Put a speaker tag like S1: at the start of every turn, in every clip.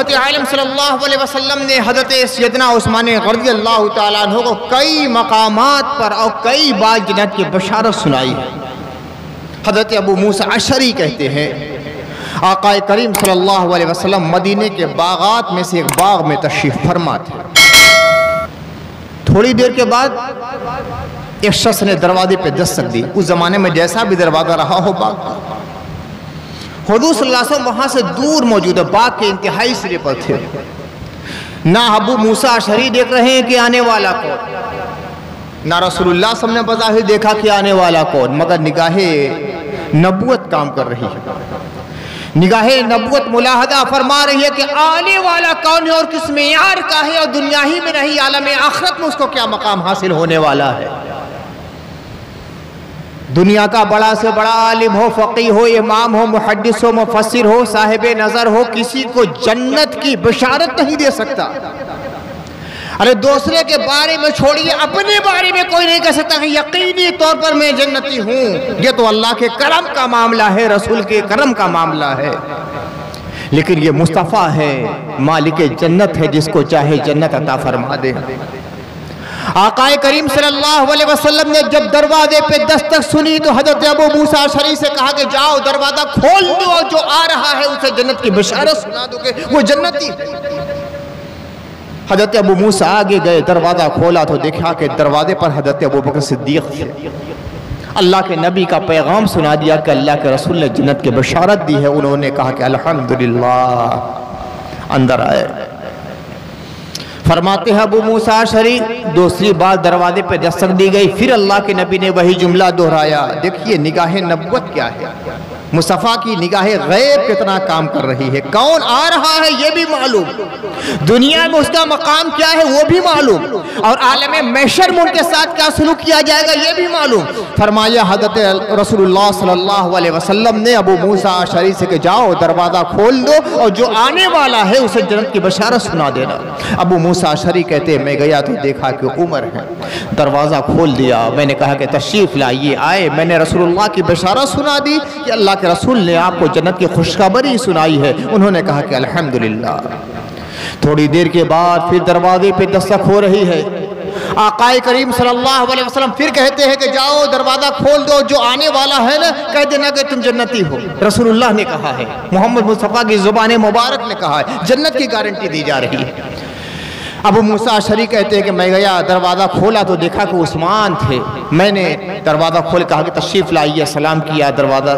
S1: حضرت عالم صلی اللہ علیہ وسلم نے حضرت سیدنا عثمان رضی اللہ تعالیٰ عنہ کو کئی مقامات پر اور کئی بار جنت کی بشارت سنائی ہے۔ حضرت ابو موسیٰ اشعری کہتے ہیں آقا کریم صلی اللہ علیہ وسلم مدینے کے باغات میں سے ایک باغ میں تشریف فرما تھے۔ تھوڑی دیر کے بعد ایک شخص نے دروازے پہ دستک دی۔ اس زمانے میں جیسا بھی دروازہ رہا ہو باغ کا، حضور صلی اللہ علیہ وسلم وہاں سے دور موجود ہے، باغ کے انتہائی سرے پر تھے۔ نہ ابو موسیٰ اشعری دیکھ رہے ہیں کہ آنے والا کون، نہ رسول اللہ صلی اللہ علیہ وسلم نے بظاہر دیکھا کہ آنے والا کون، مگر نگاہ نبوت کام کر رہی ہے۔ نگاہ نبوت ملاحظہ فرما رہی ہے کہ آنے والا کون ہے اور کس معیار کا ہے، اور دنیا ہی میں نہیں عالم آخرت میں اس کو کیا مقام حاصل ہونے والا ہے۔ دنیا کا بڑا سے بڑا عالم ہو، فقیہ ہو، امام ہو، محدث ہو، مفسر ہو، صاحب نظر ہو، کسی کو جنت کی بشارت نہیں دے سکتا۔ ارے دوسرے کے بارے میں چھوڑیے، اپنے بارے میں کوئی نہیں کہہ سکتا کہ یقینی طور پر میں جنتی ہوں۔ یہ تو اللہ کے کرم کا معاملہ ہے، رسول کے کرم کا معاملہ ہے، لیکن یہ مصطفیٰ ہے، مالک جنت ہے، جس کو چاہے جنت عطا فرما دے۔ آقا کریم صلی اللہ علیہ وسلم نے جب دروازے پہ دستک سنی تو حضرت ابو موسیٰ اشعری سے کہا کہ جاؤ دروازہ کھول دو، اور جو آ رہا ہے اسے جنت کی بشارت سنا دو کہ وہ جنتی ہے۔ حضرت ابو موسیٰ آگے گئے، دروازہ کھولا تو دیکھا کہ دروازے پر حضرت ابوبکر صدیق تھے۔ اللہ کے نبی کا پیغام سنا دیا کہ اللہ کے رسول نے جنت کی بشارت دی ہے۔ انہوں نے کہا کہ الحمدللہ، اندر آئے۔ فرماتے ہیں ابو موسیٰ اشعری دوسری بار دروازے پہ دستک دی گئی، پھر اللہ کے نبی نے وہی جملہ دہرایا۔ دیکھیے نگاہ نبوت کیا ہے، مصطفیٰ کی نگاہ غیب کتنا کام کر رہی ہے، کون آ رہا ہے یہ بھی معلوم، دنیا میں اس کا مقام کیا ہے وہ بھی معلوم، اور عالم محشر میں ان کے ساتھ کیا سلوک کیا جائے گا یہ بھی معلوم۔ فرمایا حضرت رسول اللہ صلی اللہ علیہ وسلم نے ابو موسیٰ اشعری سے کہ جاؤ دروازہ کھول دو، اور جو آنے والا ہے اسے جنت کی بشارت سنا دینا۔ ابو موسیٰ اشعری کہتے ہیں میں گیا تو دیکھا کہ عمر ہے، دروازہ کھول دیا، میں نے کہا کہ تشریف لائیے، آئے، میں نے رسول اللہ کی بشارت سنا دی کہ اللہ کے رسول نے آپ کو جنت کی خوشخبری سنائی ہے۔ انہوں نے کہا کہ الحمدللہ۔ تھوڑی دیر کے بعد پھر دروازے پہ دستک ہو رہی ہے۔ آقا کریم صلی اللہ علیہ وسلم پھر کہتے ہیں کہ جاؤ دروازہ کھول دو، جو آنے والا ہے نا کہہ دینا کہ تم جنتی ہو۔ رسول اللہ نے کہا ہے، محمد مصطفیٰ کی زبان مبارک نے کہا ہے، جنت کی گارنٹی دی جا رہی ہے۔ ابو موسیٰ اشعری کہتے ہیں کہ میں گیا دروازہ کھولا تو دیکھا کہ عثمان تھے، میں نے دروازہ کھول کہا کہ تشریف لائیے، سلام کیا، دروازہ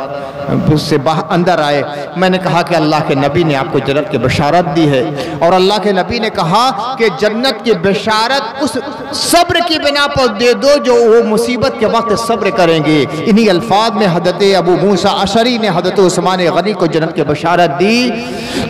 S1: سے باہر اندر آئے۔ میں نے کہا کہ اللہ کے نبی نے آپ کو جنت کی بشارت دی ہے، اور اللہ کے نبی نے کہا کہ جنت کی بشارت اس صبر کی بنا پر دے دو جو وہ مصیبت کے وقت صبر کریں گے۔ انہی الفاظ میں حضرت ابو موسیٰ اشعری نے حضرت عثمان غنی کو جنت کی بشارت دی،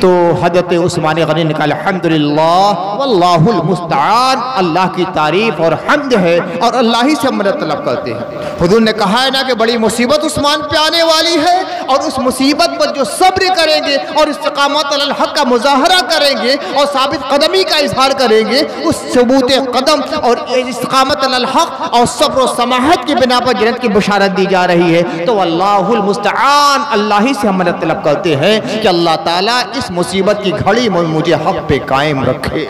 S1: تو حضرت عثمان غنی نے کہا الحمدللہ واللہ المستعان، اللہ کی تعریف اور حمد ہے اور اللہ ہی سے مدد طلب کرتے ہیں۔ حضور نے کہا ہے نا کہ بڑی مصیبت عثمان پہ آنے والی ہے، اور اس مصیبت پر جو صبر کریں گے اور استقامت علی الحق کا مظاہرہ کریں گے اور ثابت قدمی کا اظہار کریں گے، اس ثبوت قدم اور استقامت علی الحق اور صبر و سماحت کی بنا پر جنت کی بشارت دی جا رہی ہے۔ تو اللہ المستعان، اللہ ہی سے ہم مدد طلب کرتے ہیں کہ اللہ تعالیٰ اس مصیبت کی گھڑی میں مجھے حق پہ قائم رکھے۔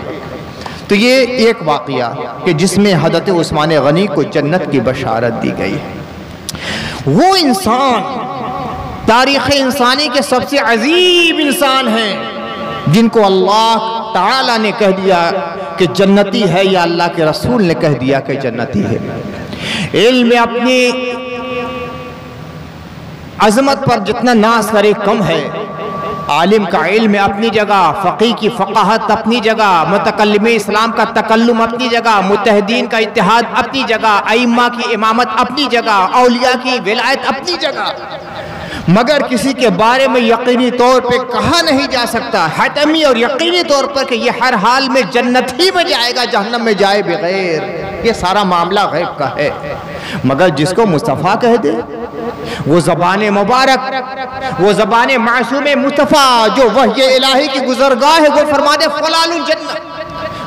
S1: تو یہ ایک واقعہ کہ جس میں حضرت عثمان غنی کو جنت کی بشارت دی گئی ہے۔ وہ انسان تاریخ انسانی کے سب سے عظیم انسان ہیں جن کو اللہ تعالیٰ نے کہہ دیا کہ جنتی ہے، یا اللہ کے رسول نے کہہ دیا کہ جنتی ہے۔ علم اپنی عظمت پر جتنا ناز کرے کم ہے۔ عالم کا علم اپنی جگہ، فقیہ کی فقاہت اپنی جگہ، متکلم اسلام کا تکلم اپنی جگہ، متحدین کا اتحاد اپنی جگہ، ائمہ کی امامت اپنی جگہ، اولیاء کی ولایت اپنی جگہ، مگر کسی کے بارے میں یقینی طور پہ کہا نہیں جا سکتا حتمی اور یقینی طور پر کہ یہ ہر حال میں جنت ہی میں جائے گا، جہنم میں جائے بغیر۔ یہ سارا معاملہ غیب کا ہے، مگر جس کو مصطفیٰ کہہ دے، وہ زبان مبارک، وہ زبان معصوم مصطفیٰ جو وحی الہی کی گزرگاہ ہے، وہ فرما دے فلان الجنہ،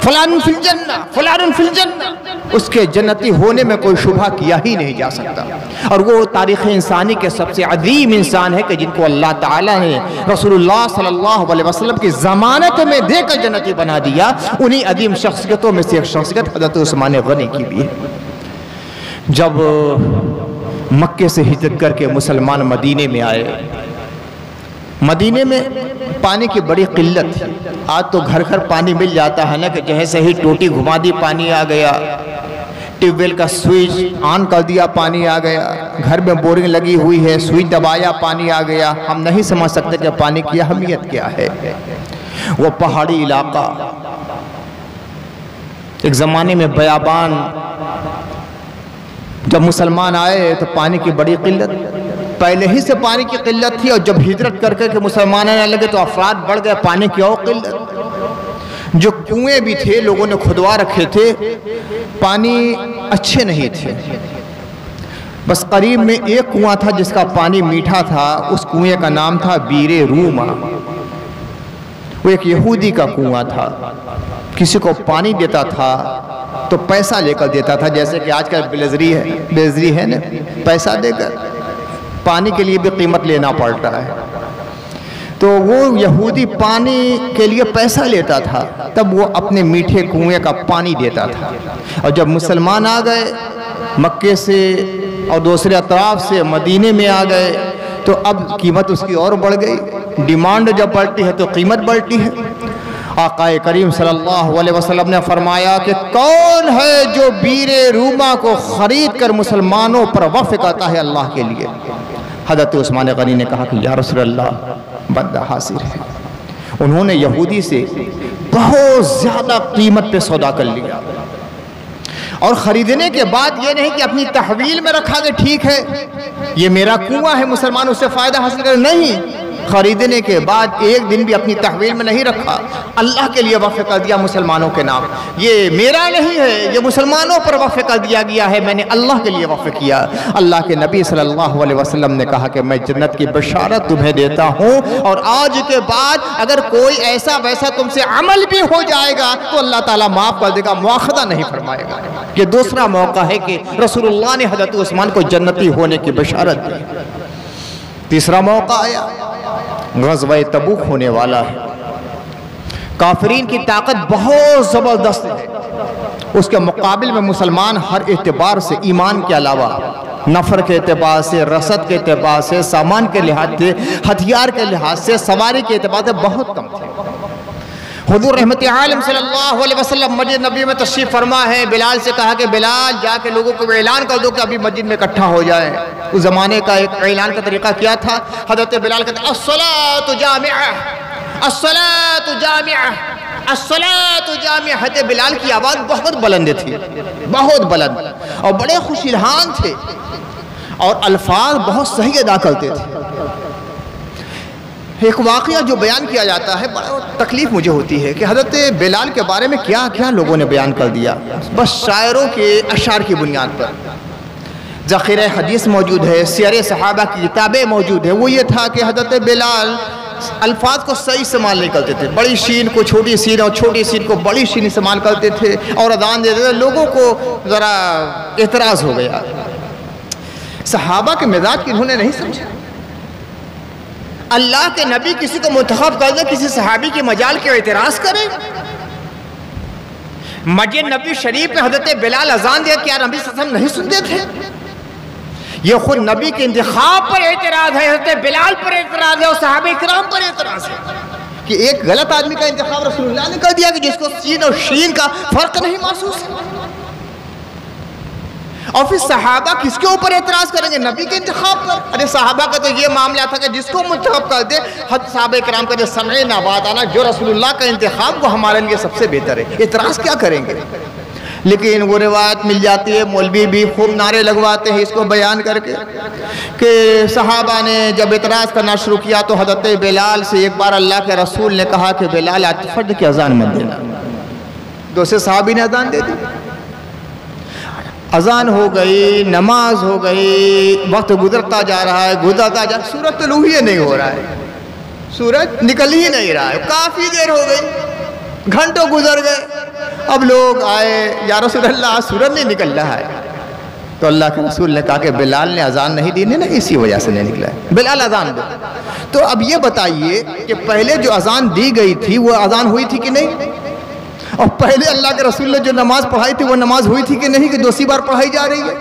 S1: فلان فی الجنہ، فلان فی الجنہ۔ اس کے جنتی ہونے میں کوئی شبہ کیا ہی نہیں جا سکتا۔ اور وہ تاریخ انسانی کے سب سے عظیم انسان ہے کہ جن کو اللہ تعالیٰ نے رسول اللہ صلی اللہ علیہ وسلم کی ضمانت میں دے کر جنتی بنا دیا۔ انہی عظیم شخصیتوں میں سے ایک شخصیت حضرت عثمان غنی کی بھی ہے۔ جب مکے سے ہجرت کر کے مسلمان مدینے میں آئے، مدینے میں پانی کی بڑی قلت تھی۔ آج تو گھر گھر پانی مل جاتا ہے نا کہ جیسے ہی ٹوٹی گھما دی پانی آ گیا، ٹیوب ویل کا سوئچ آن کر دیا پانی آ گیا، گھر میں بورنگ لگی ہوئی ہے سوئچ دبایا پانی آ گیا۔ ہم نہیں سمجھ سکتے کہ پانی کی اہمیت کیا ہے۔ وہ پہاڑی علاقہ، ایک زمانے میں بیابان، جب مسلمان آئے تو پانی کی بڑی قلت، پہلے ہی سے پانی کی قلت تھی، اور جب ہجرت کر کے مسلمان آنے لگے تو افراد بڑھ گئے، پانی کی اور قلت۔ جو کنویں بھی تھے لوگوں نے کھدوا رکھے تھے، پانی اچھے نہیں تھے۔ بس قریب میں ایک کنواں تھا جس کا پانی میٹھا تھا، اس کنویں کا نام تھا بیر روما۔ وہ ایک یہودی کا کنواں تھا، کسی کو پانی دیتا تھا تو پیسہ لے کر دیتا تھا، جیسے کہ آج کل بلیزری ہے نا، پیسہ دے کر پانی کے لیے بھی قیمت لینا پڑ رہا ہے۔ تو وہ یہودی پانی کے لیے پیسہ لیتا تھا، تب وہ اپنے میٹھے کنویں کا پانی دیتا تھا۔ اور جب مسلمان آ گئے مکے سے اور دوسرے اطراف سے مدینے میں آ گئے تو اب قیمت اس کی اور بڑھ گئی۔ ڈیمانڈ جب بڑھتی ہے تو قیمت بڑھتی ہے۔ آقا کریم صلی اللہ علیہ وسلم نے فرمایا کہ کون ہے جو بیر روما کو خرید کر مسلمانوں پر وقف کرتا ہے اللہ کے لیے؟ حضرت عثمان غنی نے کہا کہ یا رسول اللہ، بندہ حاضر ہے۔ انہوں نے یہودی سے بہت زیادہ قیمت پہ سودا کر لیا، اور خریدنے کے بعد یہ نہیں کہ اپنی تحویل میں رکھا کہ ٹھیک ہے یہ میرا کنواں ہے مسلمان اس سے فائدہ حاصل کرے، نہیں، خریدنے کے بعد ایک دن بھی اپنی تحویل میں نہیں رکھا، اللہ کے لیے وقف کر دیا مسلمانوں کے نام۔ یہ میرا نہیں ہے، یہ مسلمانوں پر وقف کر دیا گیا ہے، میں نے اللہ کے لیے وقف کیا۔ اللہ کے نبی صلی اللہ علیہ وسلم نے کہا کہ میں جنت کی بشارت تمہیں دیتا ہوں، اور آج کے بعد اگر کوئی ایسا ویسا تم سے عمل بھی ہو جائے گا تو اللہ تعالیٰ معاف کر دے گا، مواخذہ نہیں فرمائے گا۔ یہ دوسرا موقع ہے کہ رسول اللہ نے حضرت عثمان کو جنتی ہونے کی بشارت دی۔ تیسرا موقع آیا، غزوہ تبوک ہونے والا ہے۔ کافرین کی طاقت بہت زبردست ہے، اس کے مقابل میں مسلمان ہر اعتبار سے، ایمان کے علاوہ نفر کے اعتبار سے، رسد کے اعتبار سے، سامان کے لحاظ سے، ہتھیار کے لحاظ سے، سواری کے اعتبار سے بہت کم تھے۔ حضور رحمت عالم صلی اللہ علیہ وسلم مسجد نبی میں تشریف فرما ہے، بلال سے کہا کہ بلال جا کے لوگوں کو اعلان کر دو کہ ابھی مسجد میں اکٹھا ہو جائے۔ اس زمانے کا ایک اعلان کا طریقہ کیا تھا؟ حضرت بلال کہتے ہیں الصلاۃ جامعہ، الصلاۃ جامعہ، الصلاۃ جامعہ۔ حضرت بلال کی آواز بہت بلند تھی، بہت بلند، اور بڑے خوش الحان تھے، اور الفاظ بہت صحیح ادا کرتے تھے۔ ایک واقعہ جو بیان کیا جاتا ہے، بڑا تکلیف مجھے ہوتی ہے کہ حضرت بلال کے بارے میں کیا کیا لوگوں نے بیان کر دیا، بس شاعروں کے اشعار کی بنیاد پر۔ ذخیرہ حدیث موجود ہے، سیر صحابہ کی کتابیں موجود ہیں۔ وہ یہ تھا کہ حضرت بلال الفاظ کو صحیح استعمال نہیں کرتے تھے، بڑی شین کو چھوٹی سین اور چھوٹی سین کو بڑی شین استعمال کرتے تھے، اور اذان دیتے تھے۔ لوگوں کو ذرا اعتراض ہو گیا، صحابہ کے مزاج کی انہوں نے نہیں سمجھا۔ اللہ کے نبی کسی کو منتخب کر دے، کسی صحابی کی مجال کے اعتراض کرے۔ مسجد نبی شریف میں حضرت بلال اذان دے، کیا نبی صلی اللہ علیہ وسلم نہیں سنتے تھے؟ یہ خود نبی کے انتخاب پر اعتراض ہے، حضرت بلال پر اعتراض ہے، اور صحابہ اکرام پر اعتراض ہے کہ ایک غلط آدمی کا انتخاب رسول اللہ نے کر دیا کہ جس کو سین اور شین کا فرق نہیں محسوس ہے۔ اور پھر صحابہ کس کے اوپر اعتراض کریں گے؟ نبی کے انتخاب پر۔ ارے صحابہ کا تو یہ معاملہ تھا کہ جس کو منتخب کر دے، صحابہ کرام کا جو سمعنا وأطعنا، جو رسول اللہ کا انتخاب وہ ہمارے لیے سب سے بہتر ہے، اعتراض کیا کریں گے؟ لیکن وہ روایت مل جاتی ہے، مولوی بھی خوب نعرے لگواتے ہیں اس کو بیان کر کے کہ صحابہ نے جب اعتراض کرنا شروع کیا تو حضرت بلال سے ایک بار اللہ کے رسول نے کہا کہ بلال آج فجر کی اذان مت دینا۔ دوسرے صحابی نے اذان دے دی، اذان ہو گئی، نماز ہو گئی، وقت گزرتا جا رہا ہے، گزرتا جا، سورج طلوع ہی نہیں ہو رہا ہے، سورج نکل ہی نہیں رہا ہے، کافی دیر ہو گئی، گھنٹوں گزر گئے، اب لوگ آئے، یا رسول اللہ سورج نہیں نکل رہا ہے، تو اللہ کے رسول نے کہا کہ بلال نے اذان نہیں دی، نہیں اسی وجہ سے نہیں نکلا ہے، بلال اذان دو۔ تو اب یہ بتائیے کہ پہلے جو اذان دی گئی تھی وہ اذان ہوئی تھی کہ نہیں؟ اور پہلے اللہ کے رسول نے جو نماز پڑھائی تھی وہ نماز ہوئی تھی کہ نہیں کہ دوسری بار پڑھائی جا رہی ہے؟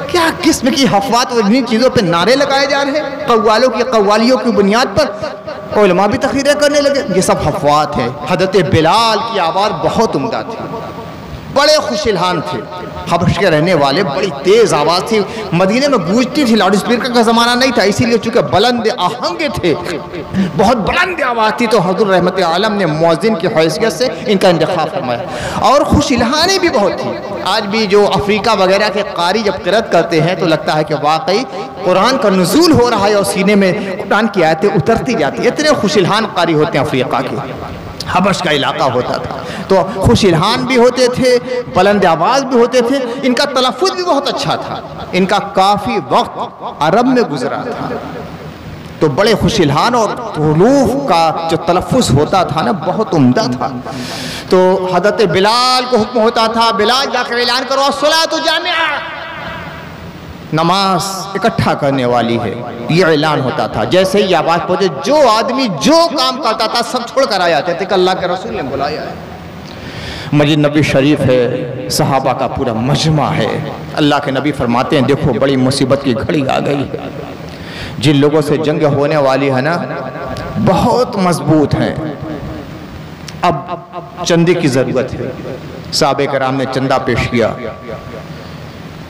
S1: کیا قسم کی حفوات اور انہی چیزوں پہ نعرے لگائے جا رہے ہیں، قوالوں کی قوالیوں کی بنیاد پر علماء بھی تقریریں کرنے لگے، یہ سب حفوات ہیں۔ حضرت بلال کی آواز بہت عمدہ تھی، بڑے خوش الحان تھے، حبش کے رہنے والے، بڑی تیز آواز تھی، مدینے میں گونجتی تھی، لاؤڈ اسپیکر کا زمانہ نہیں تھا، اسی لیے چونکہ بلند آہنگ تھے، بہت بلند آواز تھی، تو حضور رحمت عالم نے مؤذن کی حیثیت سے ان کا انتخاب فرمایا۔ اور خوش الحانی بھی بہت تھی۔ آج بھی جو افریقہ وغیرہ کے قاری جب قرأت کرتے ہیں تو لگتا ہے کہ واقعی قرآن کا نزول ہو رہا ہے اور سینے میں قرآن کی آیتیں اترتی جاتی ہیں، اتنے خوش الحان قاری ہوتے ہیں افریقہ کے۔ حبش کا علاقہ ہوتا تھا تو خوش الحان بھی ہوتے تھے، بلند آواز بھی ہوتے تھے، ان کا تلفظ بھی بہت اچھا تھا، ان کا کافی وقت عرب میں گزرا تھا، تو بڑے خوش الحان اور حروف کا جو تلفظ ہوتا تھا نا بہت عمدہ تھا۔ تو حضرت بلال کو حکم ہوتا تھا، بلال جا کر اعلان کرو الصلاۃ جامعہ، نماز اکٹھا کرنے والی ہے، یہ اعلان ہوتا تھا۔ جیسے ہی آواز پہنچے جو آدمی جو کام کرتا تھا سب چھوڑ کر آ جاتے تھے کہ اللہ کے رسول نے بلایا ہے۔ مسجد نبی شریف ہے، صحابہ کا پورا مجمع ہے، اللہ کے نبی فرماتے ہیں دیکھو بڑی مصیبت کی گھڑی آ گئی ہے، جن لوگوں سے جنگ ہونے والی ہے نا بہت مضبوط ہیں، اب چندے کی ضرورت ہے۔ صحابہ کرام نے چندہ پیش کیا،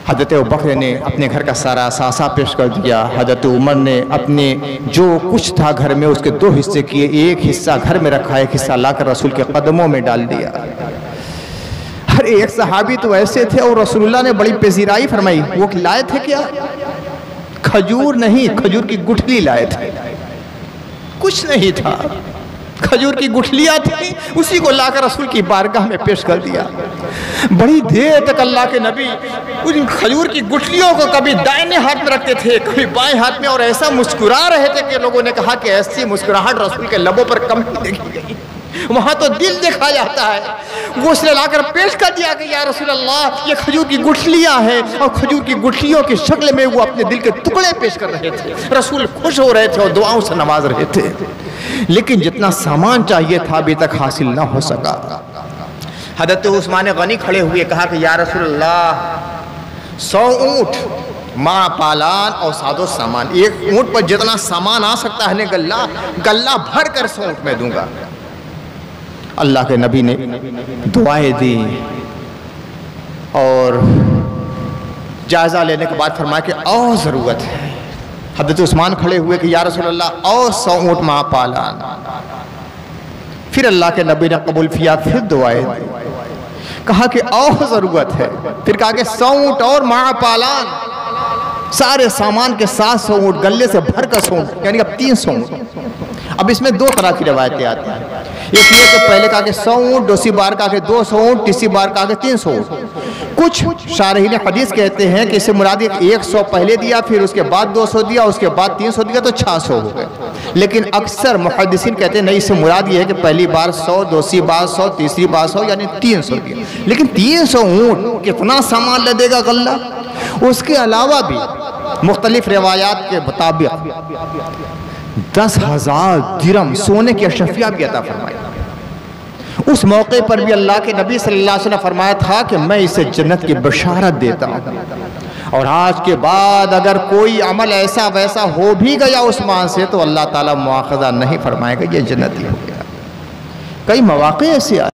S1: حضرت ابوبکر نے اپنے گھر کا سارا اثاثہ پیش کر دیا، حضرت عمر نے اپنے جو کچھ تھا گھر میں اس کے 2 حصے کیے، ایک حصہ گھر میں رکھا، ایک حصہ لا کر رسول کے قدموں میں ڈال دیا۔ ہر ایک صحابی تو ایسے تھے اور رسول اللہ نے بڑی پذیرائی فرمائی، وہ لائے تھے کیا؟ کھجور نہیں، کھجور کی گٹھلی لائے تھے، کچھ نہیں تھا، کھجور کی گٹھلیاں تھیں، اسی کو لا کر رسول کی بارگاہ میں پیش کر دیا۔ بڑی دیر تک اللہ کے نبی ان کھجور کی گٹھلیوں کو کبھی دائیں ہاتھ میں رکھتے تھے، کبھی بائیں ہاتھ میں، اور ایسا مسکرا رہے تھے کہ لوگوں نے کہا کہ ایسی مسکراہٹ رسول کے لبوں پر کم نہیں دیکھی گئی، وہاں تو دل دیکھا جاتا ہے۔ وہ اس نے لا کر پیش کر دیا کہ یا رسول اللہ یہ کھجور کی گٹھلیاں ہیں، اور کھجور کی گٹھلیوں کی شکل میں وہ اپنے دل کے ٹکڑے پیش کر رہے تھے۔ رسول خوش ہو رہے تھے اور دعاؤں سے نواز رہے تھے، لیکن جتنا سامان چاہیے تھا ابھی تک حاصل نہ ہو سکا۔ حضرت عثمان غنی کھڑے ہوئے کہا کہ یا رسول اللہ 100 اونٹ ماں پالان اور سادو سامان، ایک اونٹ پر جتنا سامان آ سکتا ہے گلہ بھر کر 100 اونٹ میں دوں گا۔ اللہ کے نبی نے دعائیں دی اور جائزہ لینے کے بعد فرمایا کہ اور ضرورت ہے۔ حضرت عثمان کھڑے ہوئے کہ یا رسول اللہ اور 100 اونٹ ماں پالان۔ پھر اللہ کے نبی نے قبول کیا، پھر دعائیں دی، کہا کہ اور ضرورت ہے، پھر کہا کہ 100 اونٹ اور ماں پالان، سارے سامان کے ساتھ 100 اونٹ، گلے سے بھر کر 100 اونٹ، یعنی اب 300 اونٹ۔ اب اس میں 2 طرح کی روایتیں آتی ہیں، ایک یہ کہ پہلے کہا کہ 100 اونٹ، دوسری بار کہا کہ 200 اونٹ، تیسری بار کہا کہ 300 اونٹ۔ کچھ شارحین حدیث کہتے ہیں کہ اس سے مراد 100 پہلے دیا، پھر اس کے بعد 200 دیا، اس کے بعد 300 دیا، تو 600 ہو گئے۔ لیکن اکثر محدثین کہتے ہیں نہیں، اس سے مراد یہ ہے کہ پہلی بار 100، دوسری بار 100، تیسری بار 100، یعنی 300 دیا۔ لیکن 300 اونٹ کتنا سامان لے گا غلہ؟ اس کے علاوہ بھی مختلف روایات کے مطابق 10,000 درم سونے کی اشرفیہ بھی عطا فرمائی۔ اس موقع پر بھی اللہ کے نبی صلی اللہ علیہ وسلم نے فرمایا تھا کہ میں اسے جنت کی بشارت دیتا ہوں، اور آج کے بعد اگر کوئی عمل ایسا ویسا ہو بھی گیا عثمان سے تو اللہ تعالیٰ مواخذہ نہیں فرمائے گا، یہ جنتی ہو گیا۔ کئی مواقع ایسے آئے۔